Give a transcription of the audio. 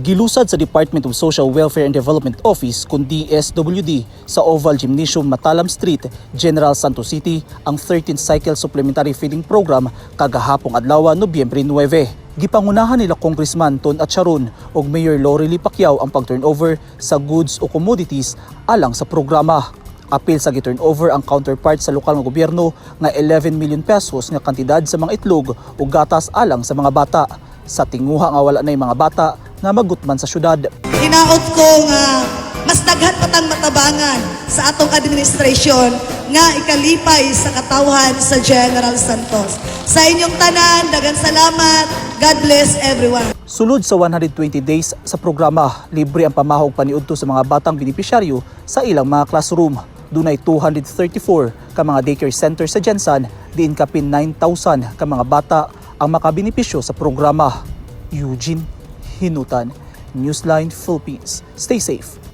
Gilusad sa Department of Social Welfare and Development Office kung DSWD sa Oval Gymnasium, Matalam Street, General Santos City ang 13th Cycle Supplementary Feeding Program kagahapong adlaw Nobyembre 9. Gipangunahan nila Congressman Ton Atcharon ug Mayor Lorely Pacquiao ang pag-turnover sa goods o commodities alang sa programa. Apil sa gi-turnover ang counterpart sa lokal nga gobyerno nga 11 million pesos nga kantidad sa mga itlog o gatas alang sa mga bata. Sa tinguha nga wala na yung mga bata nga magutman sa syudad. Hinaot ko nga mas daghan patang matabangan sa atong administrasyon nga ikalipay sa katawhan sa General Santos. Sa inyong tanan, daghang salamat. God bless everyone. Sulod sa 120 days sa programa, libre ang pamahog paniudto sa mga batang benepisyaryo sa ilang mga classroom. Dunay 234 ka mga daycare center sa Jensan, diin kapin 9,000 ka mga bata ang makabenepisyo sa programa. Eugene Hinutan, Newsline Philippines. Stay safe.